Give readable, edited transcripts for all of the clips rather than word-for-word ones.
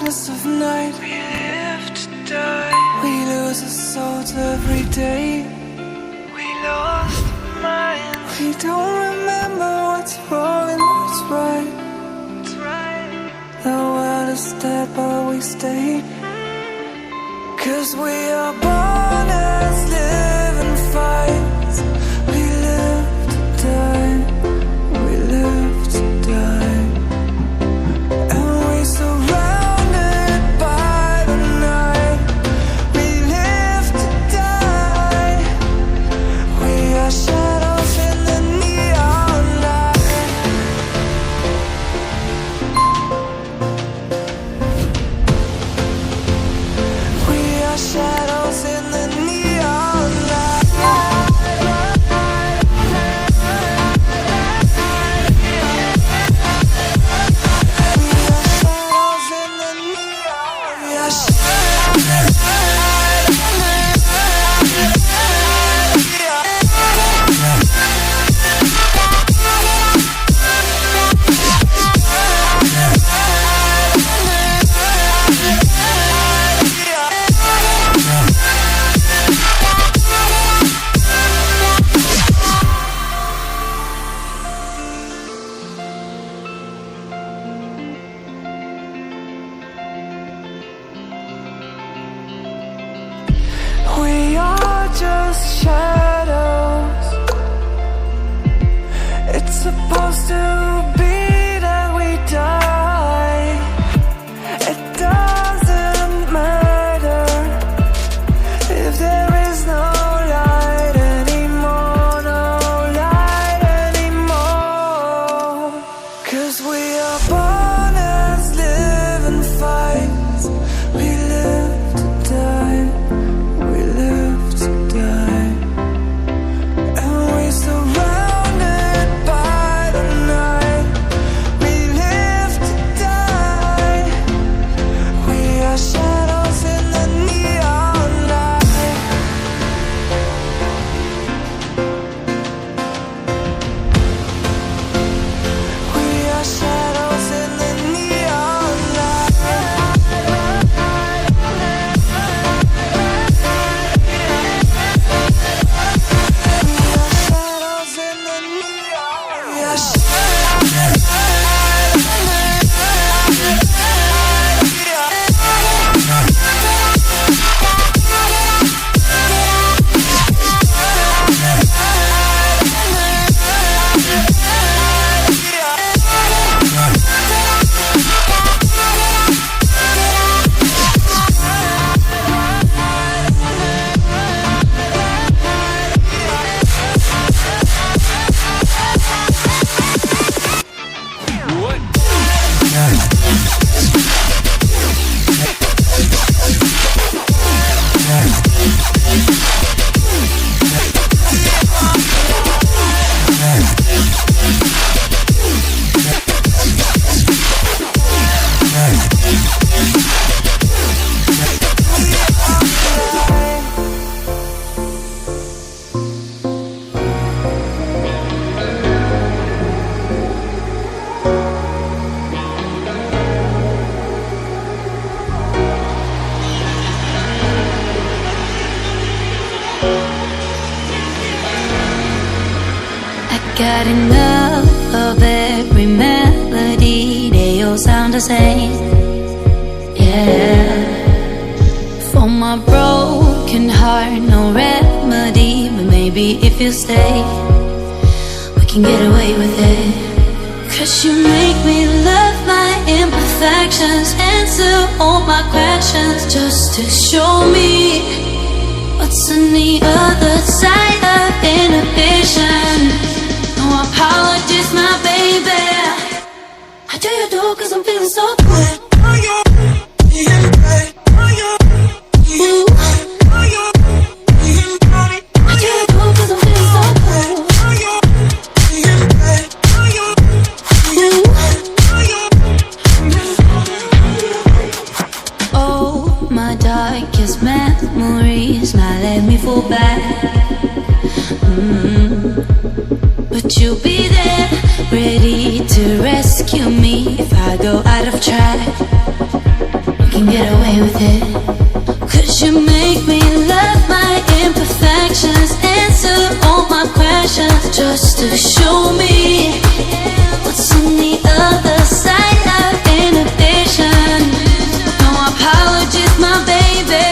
darkness of night, we live to die. We lose our souls every day. We lost our minds. We don't remember what's wrong and what's right. What's right. The world is dead but we stay. 'Cause we are born as living fights. We live to die. We live to die. And we surrounded by the night. We live to die. We are shadows in the neon light. We are shadows in the neon light. We are just shadows. It's supposed to be that we die. It doesn't matter if there is no light anymore, no light anymore. 'Cause we are born as living fights. We live to die. We live to die. And we surrounded by the night. We live to die. We are shadows in the neon light. We are shadows in the neon light. Got enough of every melody, they all sound the same. Yeah. For my broken heart, no remedy, but maybe if you stay, we can get away with it. 'Cause you make me love my imperfections, answer all my questions, just to show me what's on the other side of inhibition. No apologies, my baby. I do you do 'cause I'm feeling so good. Ooh. I do you do 'cause I'm feeling so good. Ooh. Oh, my darkest memories now let me fall back. But you'll be there, ready to rescue me if I go out of track. me with it. 'Cause you make me love my imperfections, answer all my questions, just to show me what's on the other side of inhibition. No apologies, my baby.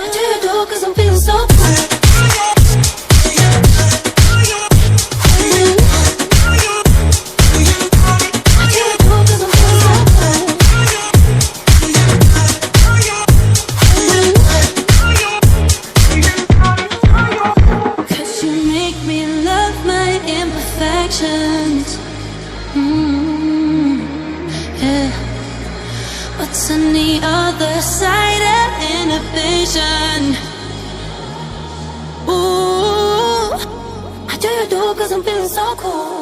I do it all 'cause I'm feeling so good. Yeah. What's on the other side of inhibition? Ooh, I do 'cause I'm feeling so cool.